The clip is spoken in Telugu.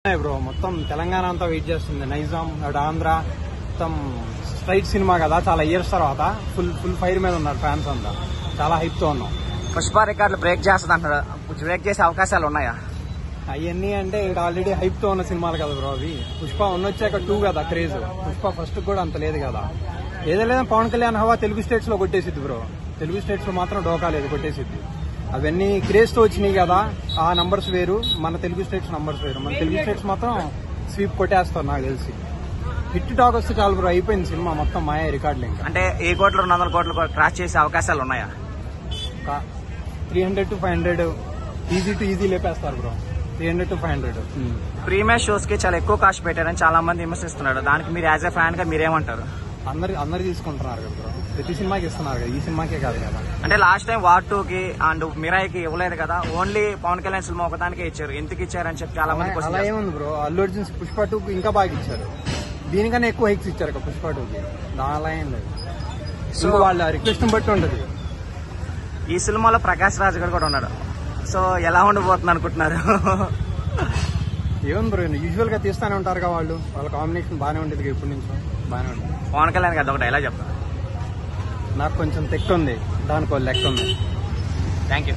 బ్రో మొత్తం తెలంగాణ అంతా వెయిట్ చేస్తుంది. నైజాం ఆంధ్ర మొత్తం స్ట్రైట్ సినిమా కదా, చాలా ఇయర్స్ తర్వాత ఫుల్ ఫైర్ మీద ఉన్నారు ఫ్యాన్స్ అంతా. చాలా హైప్ తో ఉన్నాం. పుష్ప రికార్డులు బ్రేక్ చేస్తుంది అంటారు, బ్రేక్ చేసే అవకాశాలు ఉన్నాయా? అవన్నీ అంటే ఇక్కడ ఆల్రెడీ హైప్ తో ఉన్న సినిమాలు కదా బ్రో అవి. పుష్ప వచ్చాక 2 కదా క్రేజ్. పుష్ప ఫస్ట్ కూడా అంత లేదు కదా. ఏదో లేదా పవన్ కళ్యాణ్ హవా తెలుగు స్టేట్స్ లో కొట్టేసిద్ది బ్రో. తెలుగు స్టేట్స్ లో మాత్రం డోకా లేదు, కొట్టేసిద్ది. అవన్నీ క్రేజ్ తో వచ్చినాయి కదా, ఆ నంబర్స్ వేరు, మన తెలుగు స్టేట్స్ నంబర్స్ వేరు. మన తెలుగు స్టేట్స్ మాత్రం స్వీప్ కొట్టేస్తారు నాకు తెలిసి. హిట్ టాక్ వస్తే చాలు బ్రో, అయిపోయింది సినిమా మొత్తం మాయ రికార్డులు. ఇంకా అంటే 1 కోట్లు 200 కోట్లు క్రాస్ చేసే అవకాశాలు ఉన్నాయా? 300 to 500 ఈజీ లేపేస్తారు బ్రో. 300 to 500. ప్రీమియర్ షోస్ కి చాలా ఎక్కువ కాస్ట్ పెట్టారని చాలా మంది విమర్శిస్తున్నారు. దానికి మీరు యాజ్ ఎ ఫ్యాన్ గా మీరేమంటారు? అందరు తీసుకుంటున్నారు కదా బ్రో, ప్రతి సినిమాకి ఇస్తున్నారు కదా, ఈ సినిమాకే కాదు కదా. అంటే లాస్ట్ టైం వార్ 2 కి అండ్ మిరాయికి ఇవ్వలేదు కదా, ఓన్లీ పవన్ కళ్యాణ్ సినిమా ఒకదానికే ఇచ్చారు. ఎందుకు ఇచ్చారని చెప్పి చాలా మంది అలా ఏముంది బ్రో, అల్లు అర్జున్ పుష్ప 2కి ఇంకా బాగా ఇచ్చారు. దీనికన్నా ఎక్కువ హైక్స్ ఇచ్చారు కదా పుష్ప 2కి. అలా ఏం లేదు. సో వాళ్ళ రిక్వెస్ట్ బట్టి ఉంటుంది. ఈ సినిమాలో ప్రకాష్ రాజ్ గారు కూడా ఉన్నాడు. సో ఎలా ఉండబోతుంది అనుకుంటున్నారు? ఏముంది బ్రో, యూజువల్ గా తీస్తానే ఉంటారు కదా వాళ్ళ కాంబినేషన్ బాగానే ఉండేది, ఎప్పటి నుంచో బాగానే ఉంటుంది. పవన్ కళ్యాణ్ గారు ఒక డైలాగ్ చెప్తారు. నాకు కొంచెం తెక్కు ఉంది, దానికి లెక్క ఉంది. Thank you.